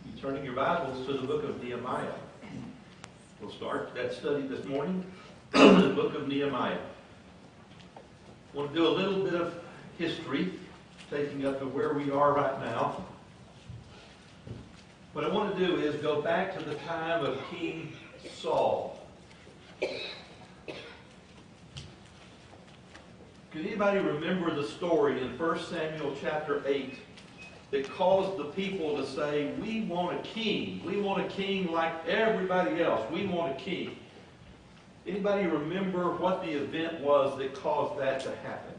You turning your Bibles to the book of Nehemiah. We'll start that study this morning, the book of Nehemiah. I want to do a little bit of history, taking up to where we are right now. What I want to do is go back to the time of King Saul. Can anybody remember the story in 1 Samuel chapter 8 that caused the people to say, we want a king. We want a king like everybody else. We want a king. Anybody remember what the event was that caused that to happen?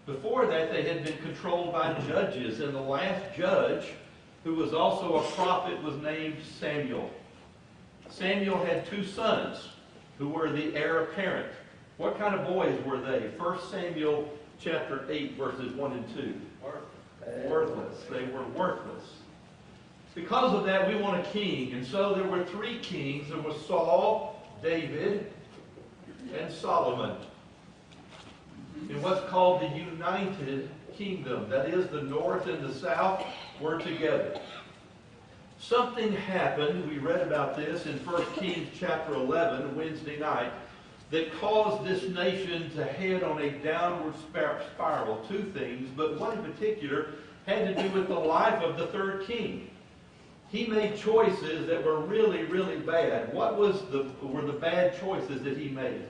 Before that, they had been controlled by judges, and the last judge, who was also a prophet, was named Samuel. Samuel had two sons who were the heir apparent. What kind of boys were they? 1 Samuel chapter 8, verses 1 and 2. Worthless. They were worthless. Because of that, we want a king. And so there were three kings. There was Saul, David, and Solomon. In what's called the United Kingdom. That is, the north and the south were together. Something happened, we read about this in 1 Kings chapter 11, Wednesday night, that caused this nation to head on a downward spiral. Two things, but one in particular had to do with the life of the third king. He made choices that were really, really bad. What were the bad choices that he made?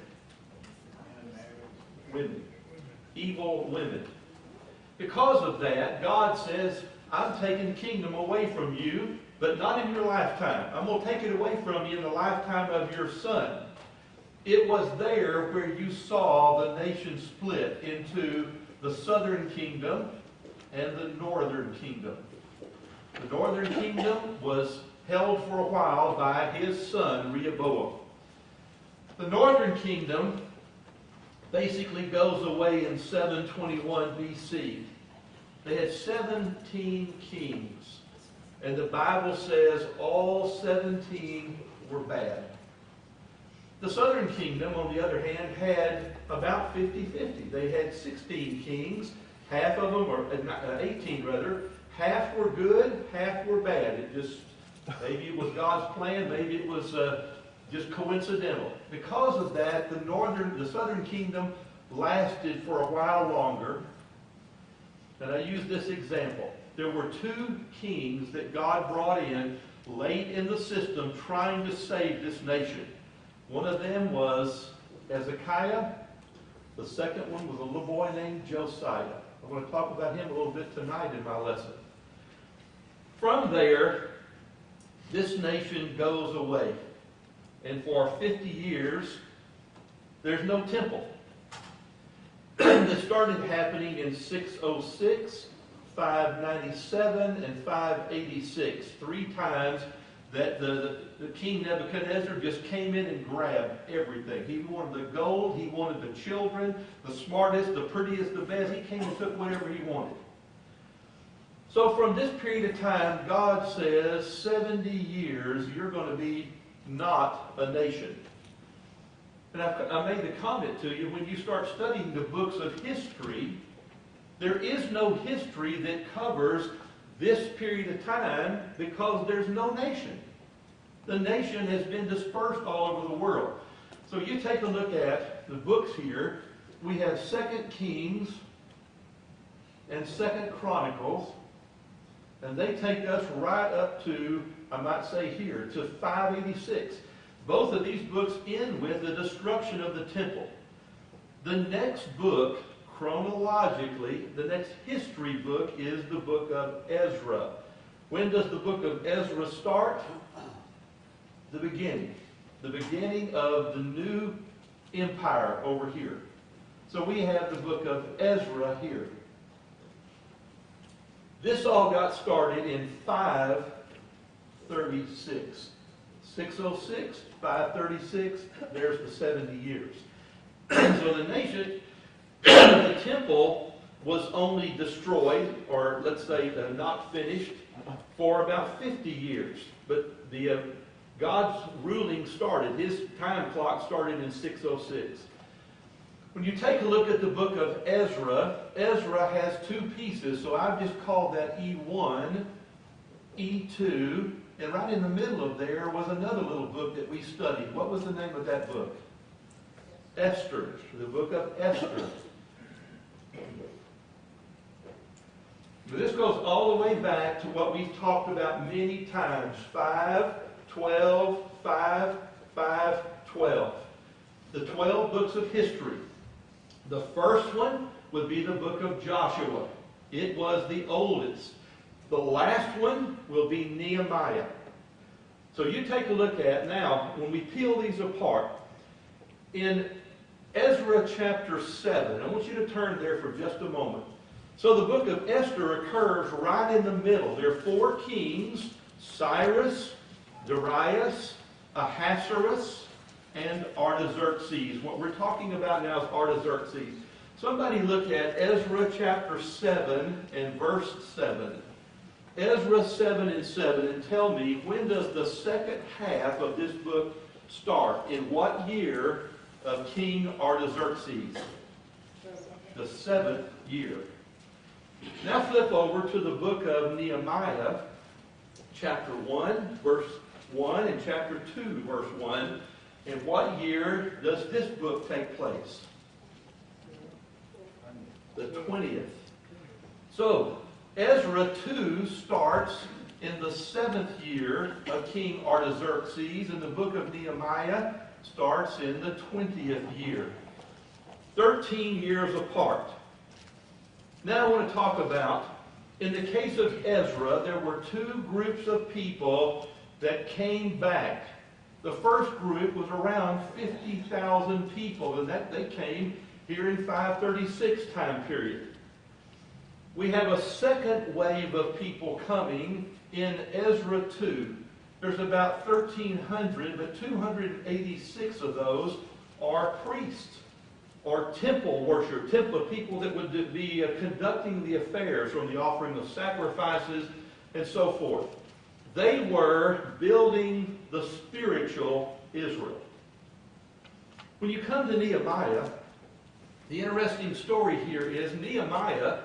Women. Evil women. Because of that, God says, I'm taking the kingdom away from you, but not in your lifetime. I'm going to take it away from you in the lifetime of your son. It was there where you saw the nation split into the southern kingdom and the northern kingdom. The northern kingdom was held for a while by his son Rehoboam. The northern kingdom basically goes away in 721 BC. They had 17 kings, and the Bible says all 17 were bad. The southern kingdom, on the other hand, had about 50-50. They had 16 kings, half of them, or 18 rather, half were good, half were bad. Maybe it was God's plan, maybe it was just coincidental. Because of that, the southern kingdom lasted for a while longer. And I use this example. There were two kings that God brought in late in the system trying to save this nation. One of them was Hezekiah. The second one was a little boy named Josiah. I'm going to talk about him a little bit tonight in my lesson. From there, this nation goes away. And for 50 years, there's no temple. This started happening in 606, 597, and 586. 3 times that the King Nebuchadnezzar just came in and grabbed everything. He wanted the gold, he wanted the children, the smartest, the prettiest, the best. He came and took whatever he wanted. So from this period of time, God says, 70 years, you're going to be not a nation. And I made the comment to you, when you start studying the books of history, there is no history that covers this period of time because there's no nation. The nation has been dispersed all over the world. So you take a look at the books here. We have 2 Kings and 2 Chronicles, and they take us right up to, I might say here, to 586. Both of these books end with the destruction of the temple. The next book, chronologically, the next history book is the book of Ezra. When does the book of Ezra start? The beginning. The beginning of the new empire over here. So we have the book of Ezra here. This all got started in 536. 606, 536, there's the 70 years. So the nation, the temple was only destroyed, or let's say not finished, for about 50 years. But God's ruling started, his time clock started in 606. When you take a look at the book of Ezra, Ezra has 2 pieces, so I've just called that E1 E2, and right in the middle of there was another little book that we studied. What was the name of that book? Esther, the book of Esther. But this goes all the way back to what we've talked about many times. 5, 12, 5, 5, 12. The 12 books of history. The first one would be the book of Joshua. It was the oldest. The last one will be Nehemiah. So you take a look at now, when we peel these apart, in Ezra chapter 7, I want you to turn there for just a moment. So the book of Esther occurs right in the middle. There are 4 kings, Cyrus, Darius, Ahasuerus, and Artaxerxes. What we're talking about now is Artaxerxes. Somebody look at Ezra chapter 7 and verse 7. Ezra 7 and 7, and tell me, when does the second half of this book start? In what year of King Artaxerxes? The 7th year. Now flip over to the book of Nehemiah, chapter 1, verse 1, and chapter 2, verse 1. And what year does this book take place? The 20th. So, Ezra 2 starts in the 7th year of King Artaxerxes, and the book of Nehemiah starts in the 20th year. 13 years apart. Now I want to talk about, in the case of Ezra, there were 2 groups of people that came back. The first group was around 50,000 people, and they came here in 536 time period. We have a second wave of people coming in Ezra 2. There's about 1,300, but 286 of those are priests or temple worship, temple people that would be conducting the affairs from the offering of sacrifices and so forth. They were building the spiritual Israel. When you come to Nehemiah, the interesting story here is Nehemiah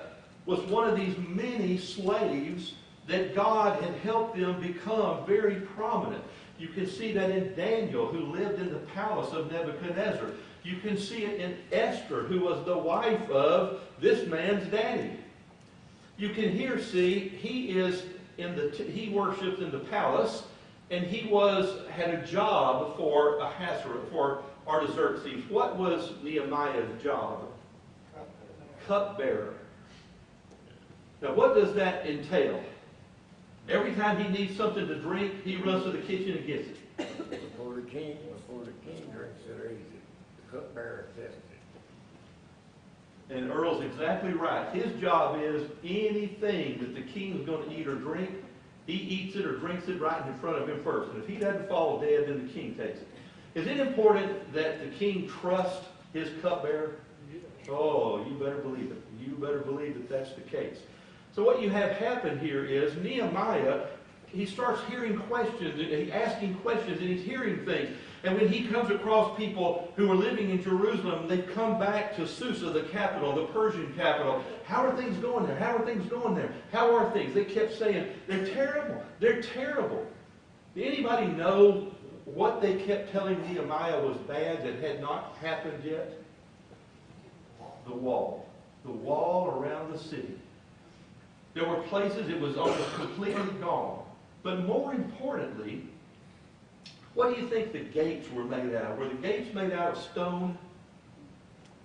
was one of these many slaves that God had helped them become very prominent. You can see that in Daniel, who lived in the palace of Nebuchadnezzar. You can see it in Esther, who was the wife of this man's daddy. You can here see he worshipped in the palace, and he had a job for Artaxerxes. What was Nehemiah's job? Cupbearer. Now, what does that entail? Every time he needs something to drink, he runs to the kitchen and gets it. Before the king drinks it, or eats it, the cupbearer tests it. And Earl's exactly right. His job is anything that the king is going to eat or drink, he eats it or drinks it right in front of him first. And if he doesn't fall dead, then the king takes it. Is it important that the king trust his cupbearer? Oh, you better believe it. You better believe that that's the case. So what you have happen here is Nehemiah, he starts hearing questions, and he's asking questions, and he's hearing things. And when he comes across people who are living in Jerusalem, they've come back to Susa, the capital, the Persian capital. How are things going there? How are things going there? How are things? They kept saying, they're terrible. They're terrible. Did anybody know what they kept telling Nehemiah was bad that had not happened yet? The wall. The wall around the city. There were places it was almost completely gone. But more importantly, what do you think the gates were made out of? Were the gates made out of stone?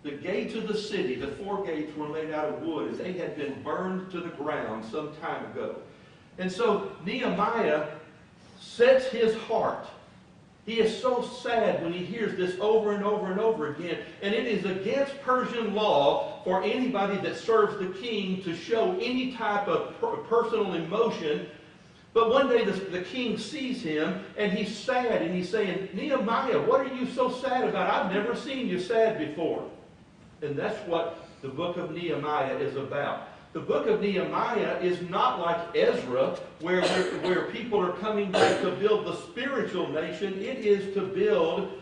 The gates of the city, the 4 gates, were made out of wood, as they had been burned to the ground some time ago. And so Nehemiah sets his heart. He is so sad when he hears this over and over and over again. And it is against Persian law for anybody that serves the king to show any type of personal emotion. But one day the king sees him, and he's sad, and he's saying, Nehemiah, what are you so sad about? I've never seen you sad before. And that's what the book of Nehemiah is about. The book of Nehemiah is not like Ezra, where people are coming back to build the spiritual nation. It is to build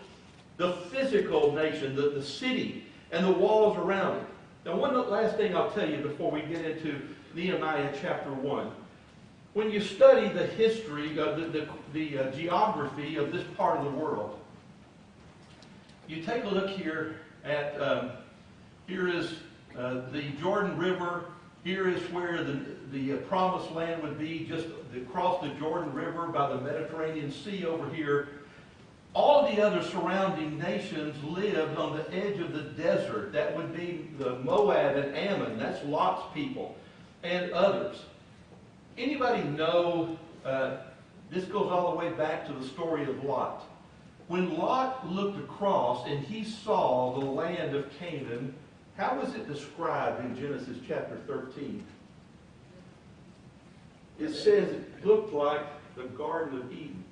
the physical nation, the city, and the walls around it. Now, one last thing I'll tell you before we get into Nehemiah chapter 1. When you study the history, the geography of this part of the world, you take a look here at, here is the Jordan River. Here is where the promised land would be, just across the Jordan River by the Mediterranean Sea over here. All the other surrounding nations lived on the edge of the desert. That would be the Moab and Ammon. That's Lot's people and others. Anybody know, this goes all the way back to the story of Lot. When Lot looked across and he saw the land of Canaan, how was it described in Genesis chapter 13? It says it looked like the Garden of Eden.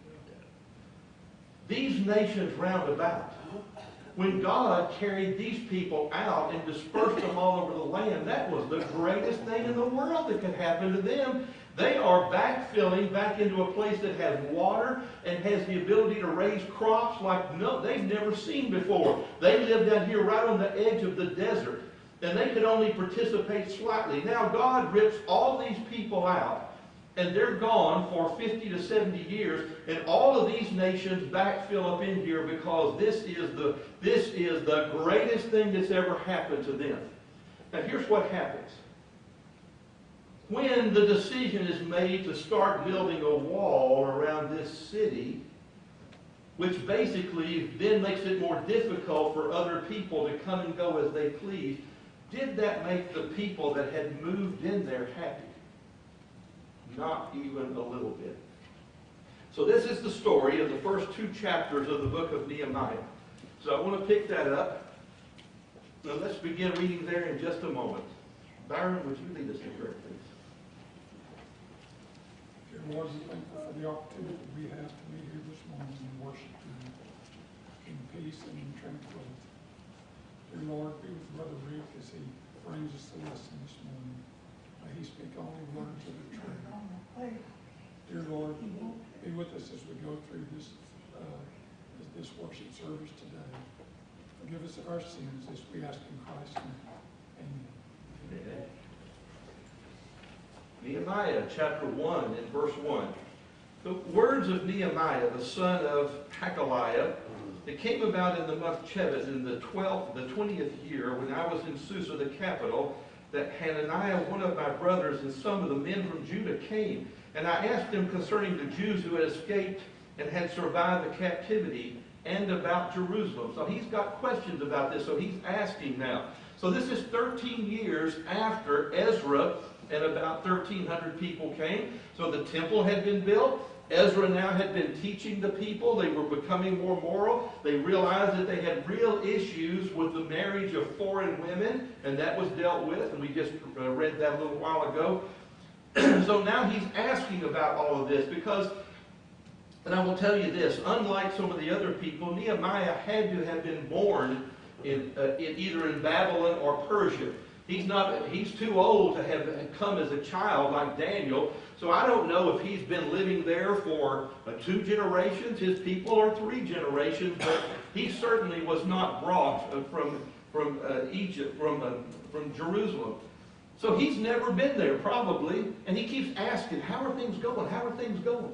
These nations round about, when God carried these people out and dispersed them all over the land, that was the greatest thing in the world that could happen to them. They are backfilling back into a place that has water and has the ability to raise crops like they've never seen before. They live down here right on the edge of the desert, and they could only participate slightly. Now God rips all these people out, and they're gone for 50 to 70 years, and all of these nations backfill up in here because this is the greatest thing that's ever happened to them. Now here's what happens. When the decision is made to start building a wall around this city, which basically then makes it more difficult for other people to come and go as they please, did that make the people that had moved in there happy? Not even a little bit. So this is the story of the first 2 chapters of the book of Nehemiah. So I want to pick that up. Now let's begin reading there in just a moment. Byron, would you lead us in prayer, please? Dear Lord, we thank you for the opportunity we have to meet here this morning and worship you in peace and in tranquility. Dear Lord, be with Brother Rick as he brings us the lesson this morning. May he speak only words of the truth. Dear Lord, be with us as we go through this worship service today. Forgive us of our sins as we ask in Christ's name. Amen. Nehemiah chapter 1 and verse 1. The words of Nehemiah, the son of Hakaliah, it came about in the month Chevet in the 20th year, when I was in Susa, the capital, that Hananiah, one of my brothers, and some of the men from Judah came. And I asked them concerning the Jews who had escaped and had survived the captivity, and about Jerusalem. So he's got questions about this, so he's asking now. So this is 13 years after Ezra and about 1,300 people came. So the temple had been built. Ezra now had been teaching the people. They were becoming more moral. They realized that they had real issues with the marriage of foreign women, and that was dealt with, and we just read that a little while ago. So now he's asking about all of this because, and I will tell you this, unlike some of the other people, Nehemiah had to have been born in either in Babylon or Persia. He's too old to have come as a child like Daniel. So I don't know if he's been living there for 2 generations, his people, or 3 generations, but he certainly was not brought from Egypt, from Jerusalem. So he's never been there, probably, and he keeps asking, how are things going? How are things going?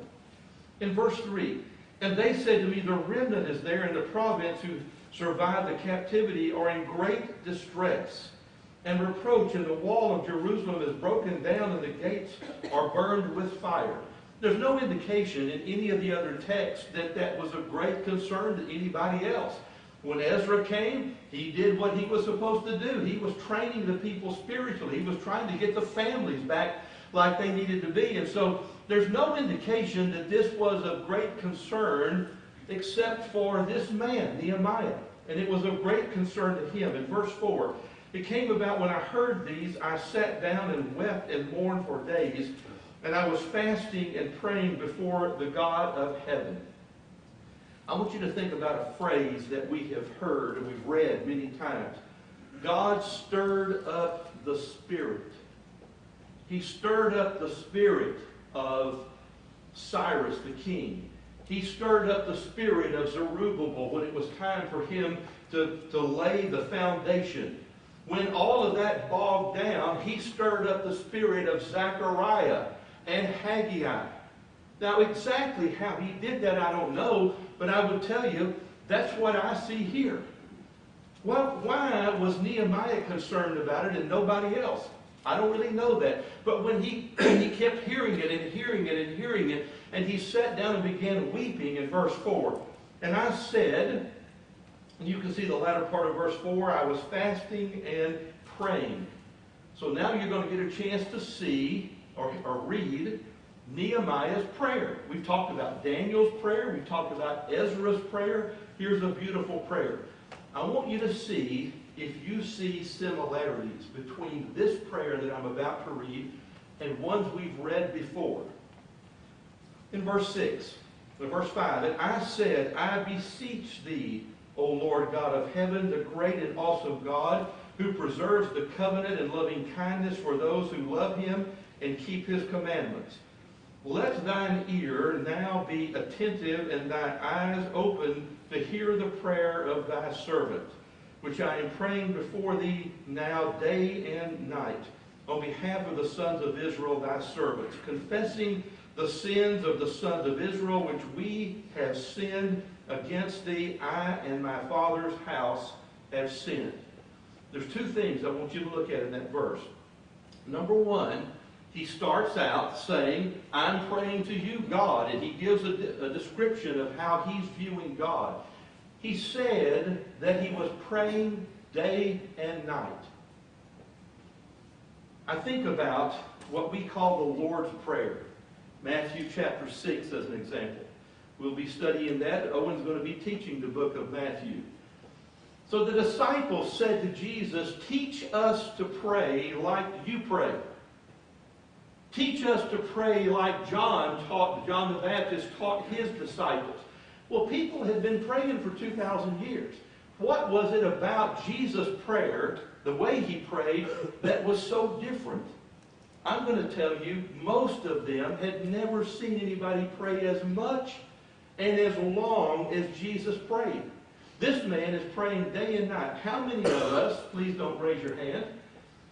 In verse 3, and they said to me, the remnant is there in the province who survived the captivity are in great distress and reproach, and the wall of Jerusalem is broken down and the gates are burned with fire. There's no indication in any of the other texts that that was of great concern to anybody else. When Ezra came, he did what he was supposed to do. He was training the people spiritually. He was trying to get the families back like they needed to be. And so there's no indication that this was of great concern except for this man, Nehemiah. And it was of great concern to him. In verse 4, it came about when I heard these, I sat down and wept and mourned for days, and I was fasting and praying before the God of heaven. I want you to think about a phrase that we have heard and we've read many times. God stirred up the spirit. He stirred up the spirit of Cyrus the king. He stirred up the spirit of Zerubbabel when it was time for him to lay the foundation. When all of that bogged down, he stirred up the spirit of Zechariah and Haggai. Now, exactly how he did that, I don't know, but I would tell you, that's what I see here. Well, why was Nehemiah concerned about it and nobody else? I don't really know that. But when he kept hearing it and hearing it and hearing it, and he sat down and began weeping in verse 4. And I said, and you can see the latter part of verse 4, I was fasting and praying. So now you're going to get a chance to see or read Nehemiah's prayer. We've talked about Daniel's prayer. We've talked about Ezra's prayer. Here's a beautiful prayer. I want you to see if you see similarities between this prayer that I'm about to read and ones we've read before. In verse 6, verse 5, and I said, I beseech thee, O Lord God of heaven, the great and awesome God, who preserves the covenant and loving kindness for those who love him and keep his commandments. Let thine ear now be attentive and thy eyes open to hear the prayer of thy servant, which I am praying before thee now day and night, on behalf of the sons of Israel, thy servants, confessing the sins of the sons of Israel, which we have sinned against thee. I and my father's house have sinned. There's two things I want you to look at in that verse. Number one, he starts out saying, I'm praying to you, God, and he gives a description of how he's viewing God. He said that he was praying day and night. I think about what we call the Lord's Prayer. Matthew chapter 6 as an example. We'll be studying that. Owen's going to be teaching the book of Matthew. So the disciples said to Jesus, teach us to pray like you pray. Teach us to pray like John the Baptist taught his disciples. Well, people had been praying for 2,000 years. What was it about Jesus' prayer, the way he prayed, that was so different? I'm going to tell you, most of them had never seen anybody pray as much and as long as Jesus prayed. This man is praying day and night. How many of us, please don't raise your hand,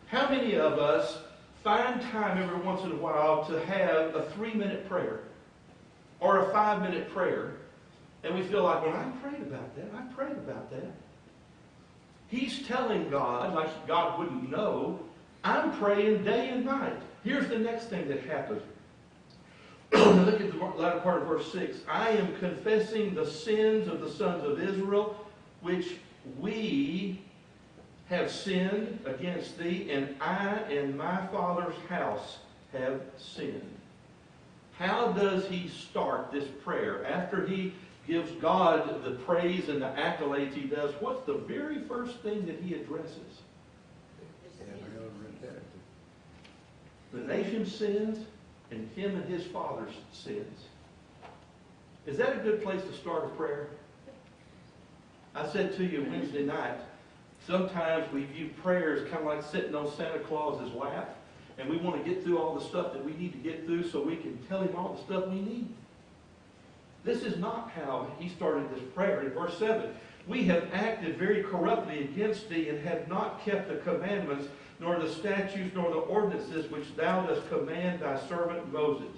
how many of us find time every once in a while to have a 3-minute prayer or a 5-minute prayer, and we feel like, well, I prayed about that. He's telling God, like God wouldn't know, I'm praying day and night. Here's the next thing that happens. Look at the latter part of verse 6. I am confessing the sins of the sons of Israel, which we have sinned against thee, and I and my father's house have sinned. How does he start this prayer? After he gives God the praise and the accolades he does, what's the very first thing that he addresses? The nation's sins and him and his father's sins. Is that a good place to start a prayer? I said to you Wednesday night, sometimes we view prayer as kind of like sitting on Santa Claus's lap, and we want to get through all the stuff that we need to get through so we can tell him all the stuff we need. This is not how he started this prayer. In verse 7, we have acted very corruptly against thee and have not kept the commandments, nor the statutes, nor the ordinances which thou dost command thy servant Moses.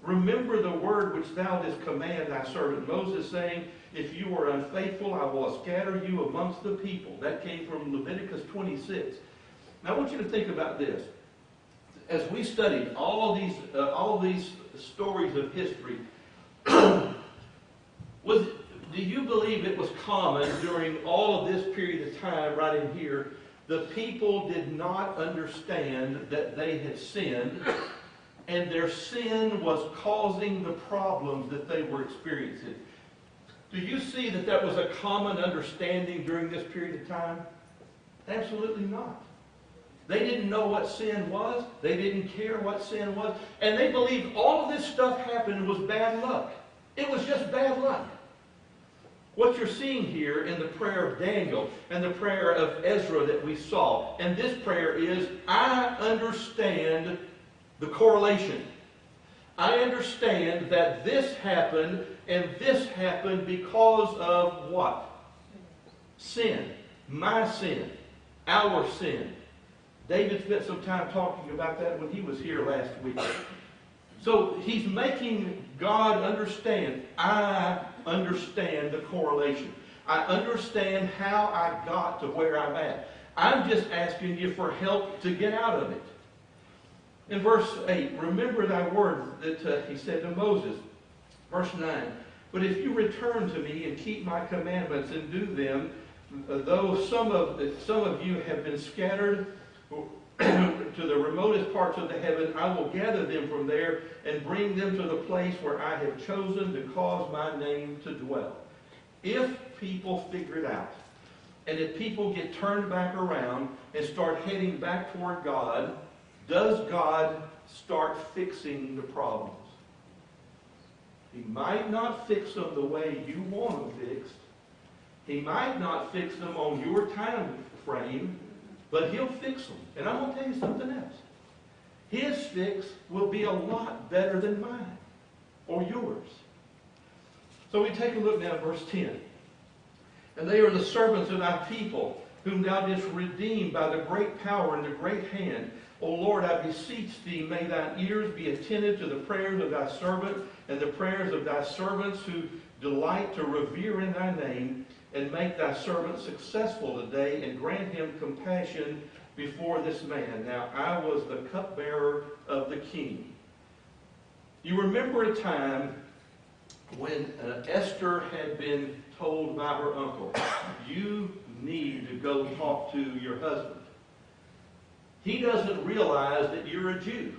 Remember the word which thou didst command thy servant Moses, saying, if you are unfaithful, I will scatter you amongst the people. That came from Leviticus 26. Now I want you to think about this. As we studied all these stories of history, do you believe it was common during all of this period of time right in here, the people did not understand that they had sinned, and their sin was causing the problems that they were experiencing? Do you see that that was a common understanding during this period of time? Absolutely not. They didn't know what sin was. They didn't care what sin was. And they believed all of this stuff happened was bad luck. It was just bad luck. What you're seeing here in the prayer of Daniel and the prayer of Ezra that we saw, and this prayer is, I understand the correlation. I understand that this happened and this happened because of what? Sin. My sin. Our sin. David spent some time talking about that when he was here last week. So he's making God understand. I understand the correlation. I understand how I got to where I'm at. I'm just asking you for help to get out of it. In verse 8, remember thy word that he said to Moses. Verse 9, but if you return to me and keep my commandments and do them, though some of you have been scattered to the remotest parts of the heaven, I will gather them from there and bring them to the place where I have chosen to cause my name to dwell. If people figure it out, and if people get turned back around and start heading back toward God, does God start fixing the problems? He might not fix them the way you want them fixed. He might not fix them on your time frame, but he'll fix them. And I'm going to tell you something else. His fix will be a lot better than mine or yours. So we take a look now at verse 10. And they are the servants of thy people, whom thou didst redeem by the great power and the great hand. O Lord, I beseech thee, may thine ears be attentive to the prayers of thy servant and the prayers of thy servants who delight to revere in thy name, and make thy servant successful today, and grant him compassion before this man. Now, I was the cupbearer of the king. You remember a time when Esther had been told by her uncle, you need to go talk to your husband. He doesn't realize that you're a Jew.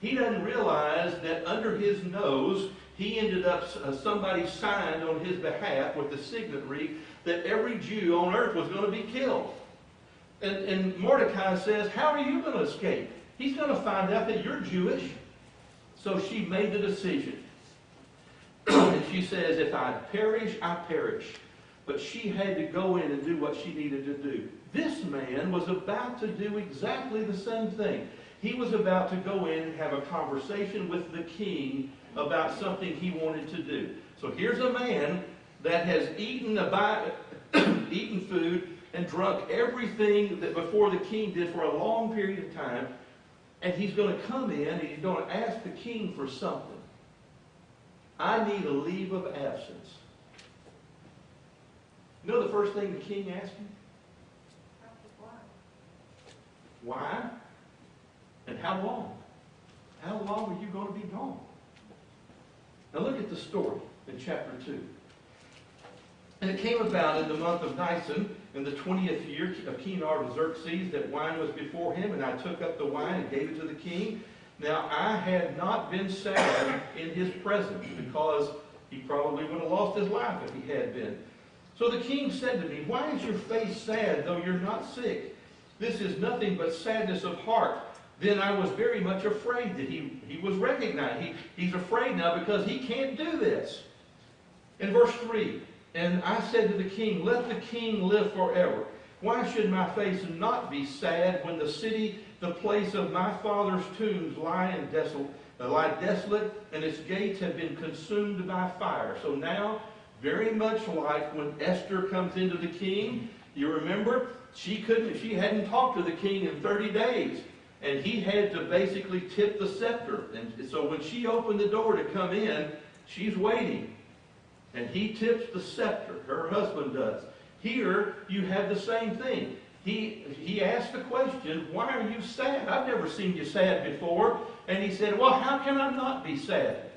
He doesn't realize that under his nose, he ended up, somebody signed on his behalf with the signatory that every Jew on earth was going to be killed. And Mordecai says, how are you going to escape? He's going to find out that you're Jewish. So she made the decision. And she says, if I perish, I perish. But she had to go in and do what she needed to do. This man was about to do exactly the same thing. He was about to go in and have a conversation with the king about something he wanted to do. So here's a man that has eaten food and drunk everything that before the king did for a long period of time, and he's going to come in and he's going to ask the king for something. I need a leave of absence. You know the first thing the king asked him? Why? And how long? How long are you going to be gone? Now look at the story in chapter 2. And it came about in the month of Nisan, in the 20th year of King Artaxerxes, that wine was before him, and I took up the wine and gave it to the king. Now I had not been sad in his presence, because he probably would have lost his life if he had been. So the king said to me, why is your face sad, though you're not sick? This is nothing but sadness of heart. Then I was very much afraid that he was recognized. He's afraid now because he can't do this. In verse 3, and I said to the king, let the king live forever. Why should my face not be sad when the city, the place of my father's tombs, lie desolate, and its gates have been consumed by fire? So now, very much like when Esther comes into the king, you remember, she hadn't talked to the king in 30 days. And he had to basically tip the scepter. And so when she opened the door to come in, she's waiting. And he tips the scepter. Her husband does. Here, you have the same thing. He asked the question, why are you sad? I've never seen you sad before. And he said, well, how can I not be sad?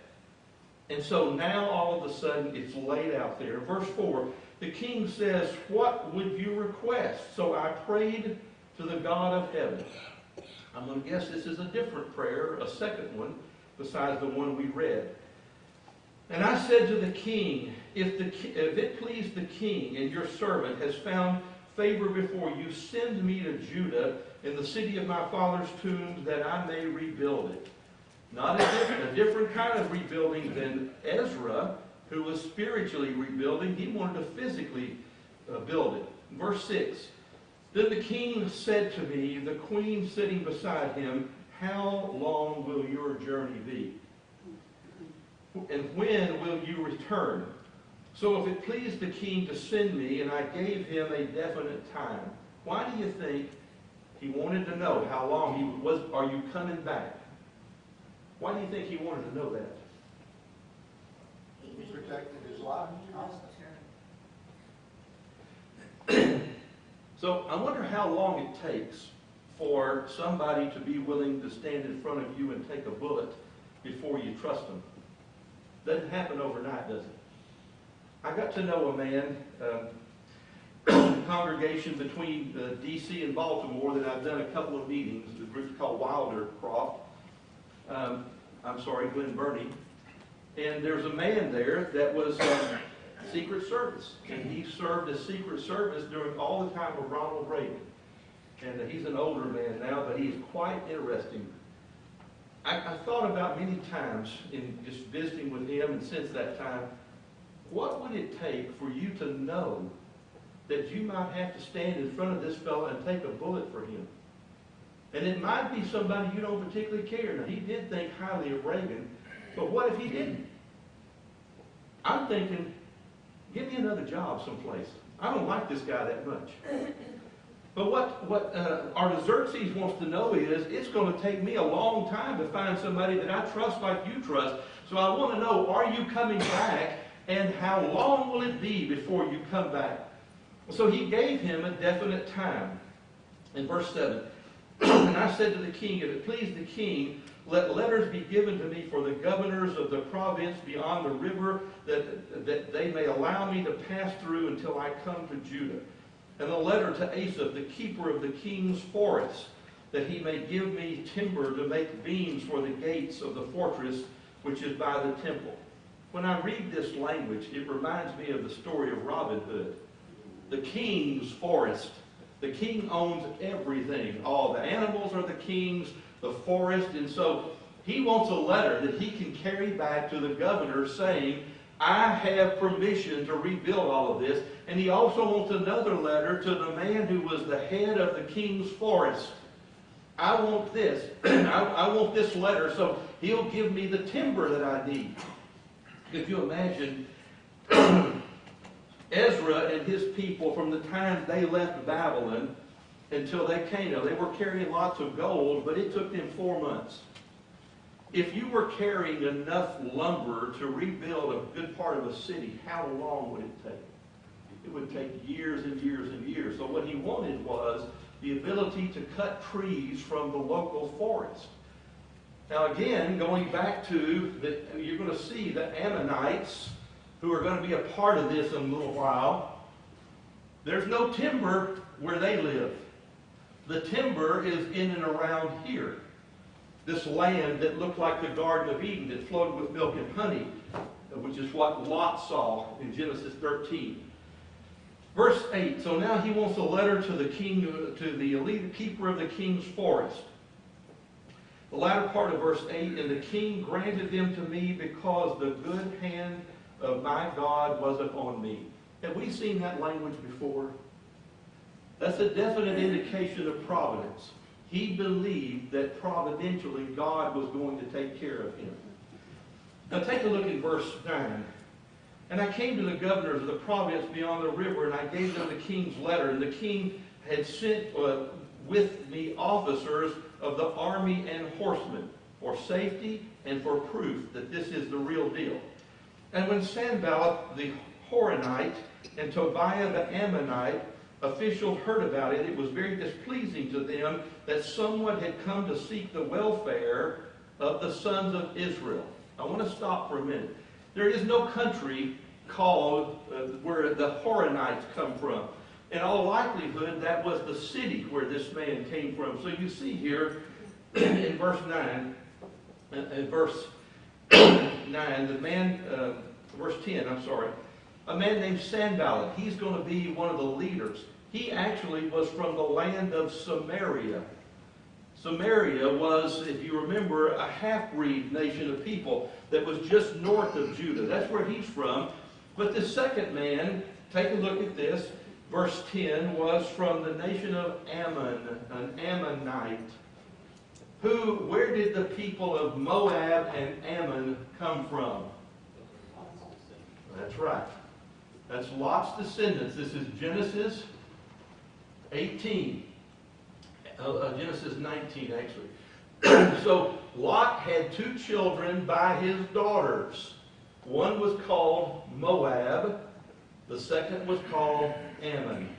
And so now all of a sudden it's laid out there. Verse 4, the king says, what would you request? So I prayed to the God of heaven. I'm going to guess this is a different prayer, a second one, besides the one we read. And I said to the king, if it please the king and your servant has found favor before you, send me to Judah in the city of my father's tombs that I may rebuild it. Not a different kind of rebuilding than Ezra, who was spiritually rebuilding. He wanted to physically build it. Verse 6. Then the king said to me, the queen sitting beside him, how long will your journey be? And when will you return? So if it pleased the king to send me, and I gave him a definite time. Why do you think he wanted to know how long are you coming back? Why do you think he wanted to know that? He protected his life. So I wonder how long it takes for somebody to be willing to stand in front of you and take a bullet before you trust them. Doesn't happen overnight, does it? I got to know a man, congregation between D.C. and Baltimore that I've done a couple of meetings. The group's called Wildercroft. Glen Burnie. And there's a man there that was Secret Service. And he served as Secret Service during all the time of Ronald Reagan. And he's an older man now, but he's quite interesting. I thought about many times in just visiting with him, and since that time, what would it take for you to know that you might have to stand in front of this fellow and take a bullet for him? And it might be somebody you don't particularly care. Now, he did think highly of Reagan, but what if he didn't? I'm thinking, give me another job someplace. I don't like this guy that much. But what Artaxerxes wants to know is, it's going to take me a long time to find somebody that I trust like you trust. So I want to know, are you coming back, and how long will it be before you come back? So he gave him a definite time. In verse 7, and I said to the king, if it please the king, let letters be given to me for the governors of the province beyond the river, that they may allow me to pass through until I come to Judah. And a letter to Asaph, the keeper of the king's forest, that he may give me timber to make beams for the gates of the fortress which is by the temple. When I read this language, it reminds me of the story of Robin Hood. The king's forest. The king owns everything. All the animals are the king's, the forest. And so he wants a letter that he can carry back to the governor saying, I have permission to rebuild all of this. And he also wants another letter to the man who was the head of the king's forest. I want this. I want this letter so he'll give me the timber that I need. If you imagine Ezra and his people, from the time they left Babylon until they came, they were carrying lots of gold, but it took them 4 months. If you were carrying enough lumber to rebuild a good part of a city, how long would it take? It would take years and years and years. So what he wanted was the ability to cut trees from the local forest. Now again, going back to, you're going to see the Ammonites, who are going to be a part of this in a little while. There's no timber where they live. The timber is in and around here. This land that looked like the Garden of Eden that flowed with milk and honey, which is what Lot saw in Genesis 13. Verse 8, so now he wants a letter to the king, to the elite keeper of the king's forest. The latter part of verse 8, and the king granted them to me because the good hand of my God was upon me. Have we seen that language before? That's a definite indication of providence. He believed that providentially God was going to take care of him. Now take a look at verse 9. And I came to the governors of the province beyond the river, and I gave them the king's letter. And the king had sent with me officers of the army and horsemen for safety and for proof that this is the real deal. And when Sanballat the Horonite and Tobiah the Ammonite officials heard about it, it was very displeasing to them that someone had come to seek the welfare of the sons of Israel. I want to stop for a minute. There is no country called where the Horonites come from. In all likelihood, that was the city where this man came from. So you see here in verse 9, verse 10, a man named Sanballat. He's going to be one of the leaders. He actually was from the land of Samaria. Samaria was, if you remember, a half-breed nation of people that was just north of Judah. That's where he's from. But the second man, take a look at this, verse 10, was from the nation of Ammon, an Ammonite. Where did the people of Moab and Ammon come from? That's right. That's Lot's descendants. This is Genesis 18. Genesis 19, actually. So Lot had 2 children by his daughters. One was called Moab. The second was called Ammon.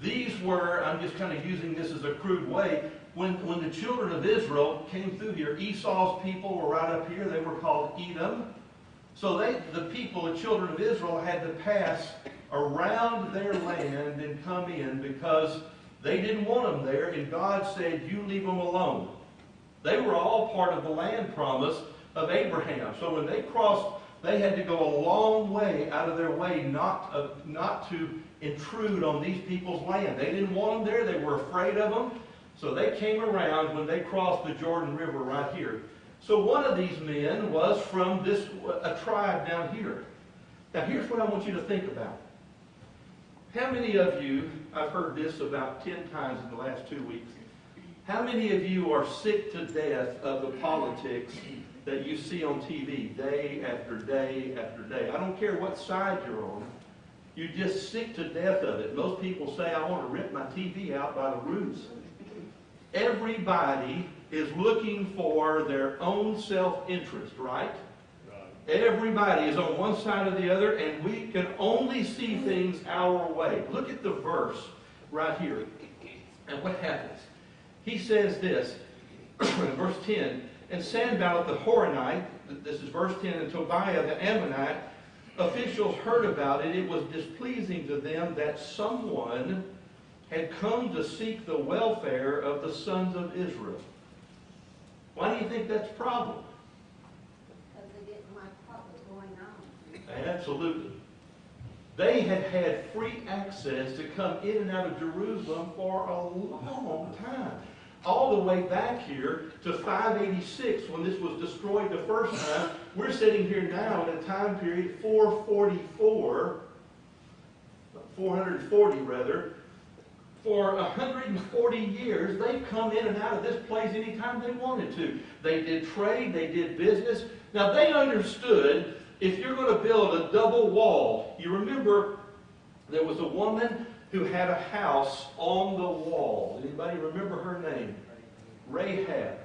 These were, I'm just kind of using this as a crude way, when the children of Israel came through here, Esau's people were right up here. They were called Edom. So the people, the children of Israel, had to pass around their land and come in because they didn't want them there, and God said, you leave them alone. They were all part of the land promise of Abraham. So when they crossed, they had to go a long way out of their way not to intrude on these people's land. They didn't want them there. They were afraid of them. So they came around when they crossed the Jordan River right here. So one of these men was from a tribe down here. Now here's what I want you to think about. How many of you, I've heard this about 10 times in the last 2 weeks, how many of you are sick to death of the politics that you see on TV day after day after day? I don't care what side you're on. You're just sick to death of it. Most people say, I want to rip my TV out by the roots. Everybody is looking for their own self-interest, right? Everybody is on one side or the other, and we can only see things our way. Look at the verse right here. And what happens? He says this, in verse 10, and Sanballat the Horonite, this is verse 10, and Tobiah the Ammonite, officials heard about it. It was displeasing to them that someone had come to seek the welfare of the sons of Israel. Why do you think that's a problem? Because they didn't like what was going on. Absolutely. They had had free access to come in and out of Jerusalem for a long time. All the way back here to 586 when this was destroyed the first time. We're sitting here now in a time period 440 rather. For 140 years, they've come in and out of this place anytime they wanted to. They did trade, they did business. Now they understood if you're going to build a double wall, you remember there was a woman who had a house on the wall. Anybody remember her name? Rahab.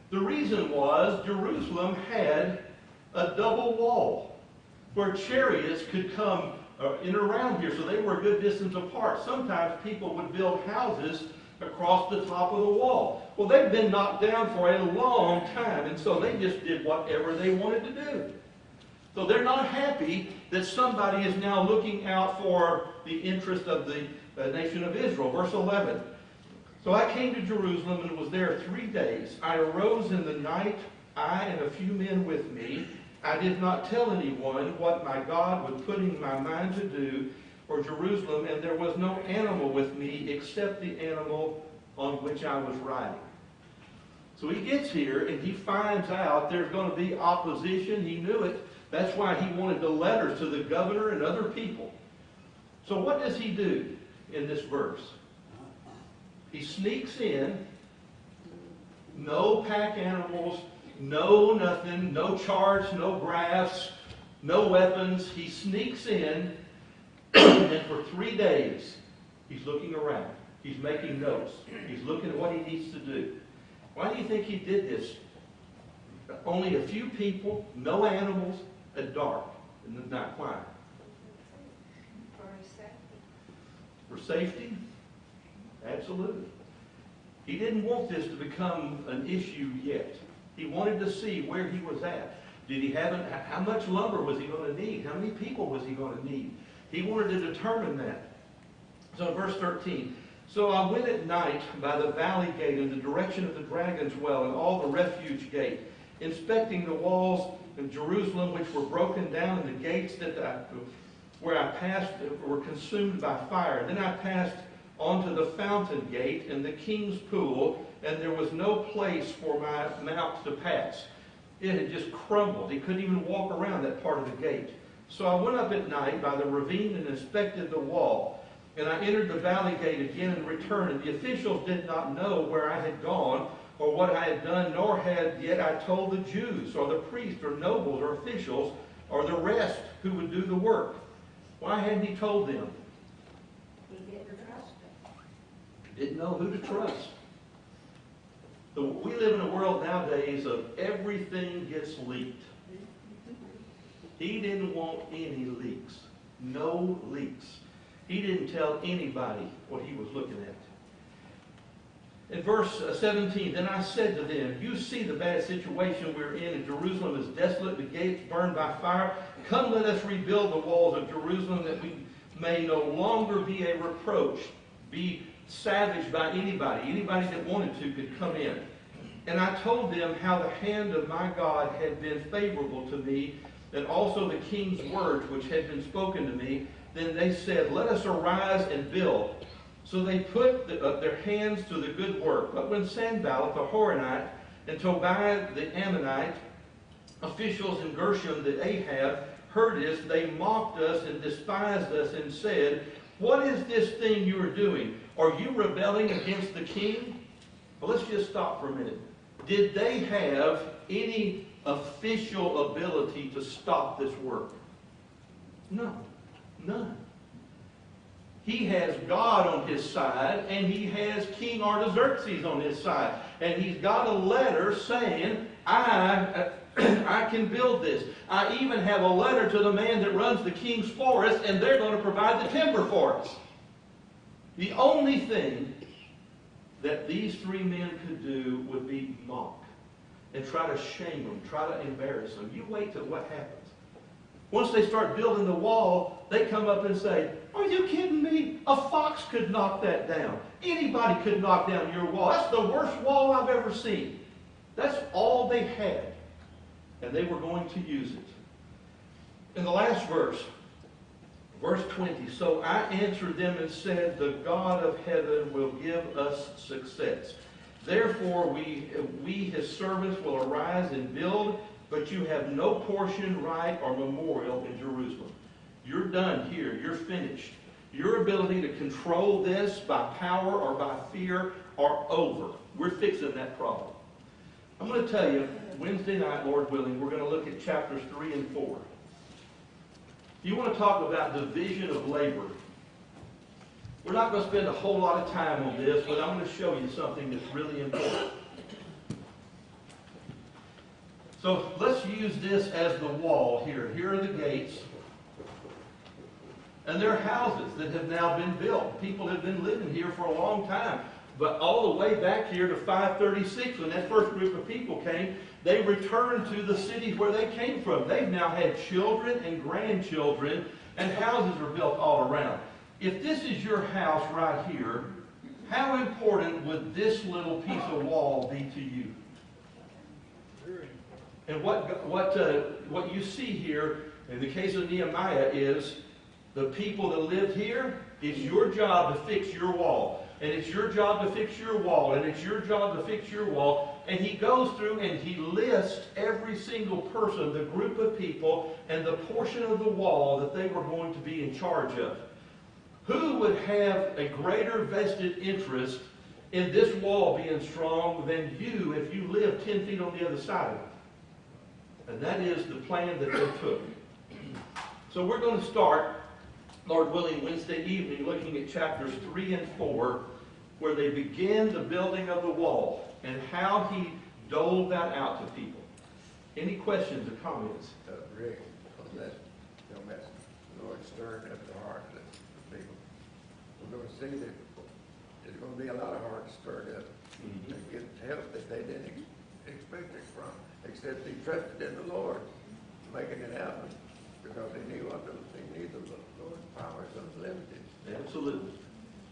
The reason was Jerusalem had a double wall where chariots could come in around here, so they were a good distance apart. Sometimes people would build houses across the top of the wall. Well, they've been knocked down for a long time, and so they just did whatever they wanted to do. So they're not happy that somebody is now looking out for the interest of the nation of Israel. Verse 11. So I came to Jerusalem and was there 3 days. I arose in the night, I and a few men with me. I did not tell anyone what my God was putting in my mind to do for Jerusalem, and there was no animal with me except the animal on which I was riding. So he gets here and he finds out there's going to be opposition. He knew it. That's why he wanted the letters to the governor and other people. So what does he do in this verse? He sneaks in, no pack animals, no nothing, no charts, no graphs, no weapons. He sneaks in, and for 3 days, he's looking around. He's making notes. He's looking at what he needs to do. Why do you think he did this? Only a few people, no animals, at dark in the night. Why? For safety. For safety? Absolutely. He didn't want this to become an issue yet. He wanted to see where he was at. Did he have how much lumber was he going to need? How many people was he going to need? He wanted to determine that. So in verse 13, so I went at night by the valley gate in the direction of the dragon's well and all the refuge gate, inspecting the walls in Jerusalem which were broken down and the gates where I passed were consumed by fire. Then I passed onto the fountain gate and the king's pool, and there was no place for my mount to pass. It had just crumbled. He couldn't even walk around that part of the gate. So I went up at night by the ravine and inspected the wall. And I entered the valley gate again and returned. And the officials did not know where I had gone or what I had done, nor had yet I told the Jews or the priests or nobles or officials or the rest who would do the work. Why hadn't he told them? He didn't trust them. Didn't know who to trust. We live in a world nowadays of everything gets leaked. He didn't want any leaks. No leaks. He didn't tell anybody what he was looking at. In verse 17, then I said to them, you see the bad situation we're in, and Jerusalem is desolate, the gates burned by fire. Come, let us rebuild the walls of Jerusalem, that we may no longer be a reproach, be savaged by anybody. Anybody that wanted to could come in. And I told them how the hand of my God had been favorable to me, and also the king's words which had been spoken to me. Then they said, let us arise and build. So they put their hands to the good work. But when Sanballat the Horonite and Tobiah the Ammonite, officials in Gershom the Ahab, heard this, they mocked us and despised us and said, what is this thing you are doing? Are you rebelling against the king? Well, let's just stop for a minute. Did they have any official ability to stop this work? No, none. He has God on his side, and he has King Artaxerxes on his side. And he's got a letter saying, I can build this. I even have a letter to the man that runs the king's forest, and they're going to provide the timber for us. The only thing that these three men could do would be mock and try to shame them, try to embarrass them. You wait till what happens. Once they start building the wall, they come up and say, are you kidding me? A fox could knock that down. Anybody could knock down your wall. That's the worst wall I've ever seen. That's all they had. And they were going to use it. In the last verse, verse 20, so I answered them and said, the God of heaven will give us success. Therefore we his servants will arise and build, but you have no portion, right, or memorial in Jerusalem. You're done here. You're finished. Your ability to control this by power or by fear are over. We're fixing that problem. I'm going to tell you, Wednesday night, Lord willing, we're going to look at chapters 3 and 4. You want to talk about division of labor. We're not going to spend a whole lot of time on this, but I'm going to show you something that's really important. So let's use this as the wall here. Here are the gates. And they're houses that have now been built. People have been living here for a long time. But all the way back here to 536, when that first group of people came, they returned to the cities where they came from. They've now had children and grandchildren, and houses are built all around. If this is your house right here, how important would this little piece of wall be to you? And what you see here, in the case of Nehemiah, is the people that live here, it's your job to fix your wall. And it's your job to fix your wall. And it's your job to fix your wall. And he goes through and he lists every single person, the group of people, and the portion of the wall that they were going to be in charge of. Who would have a greater vested interest in this wall being strong than you if you live 10 feet on the other side of it? And that is the plan that they took. So we're going to start, Lord willing, Wednesday evening, looking at chapters 3 and 4, where they begin the building of the wall and how he doled that out to people. Any questions or comments? Rick, on that, the Lord stirring up the heart of the people. We're going to see that there's going to be a lot of hearts stirred up to get help that they didn't expect it from, except they trusted in the Lord, making it happen, because they knew the Lord's power is unlimited. Absolutely.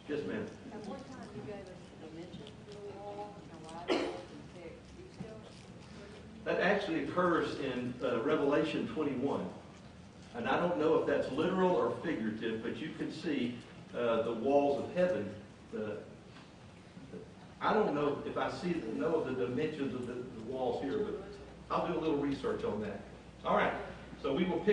Yes, ma'am. At one time you gave us the dimensions of the wall and why it was thick. Do you still? That actually occurs in Revelation 21. And I don't know if that's literal or figurative, but you can see the walls of heaven. I don't know if I know the dimensions of the walls here, but I'll do a little research on that. All right. So we will pick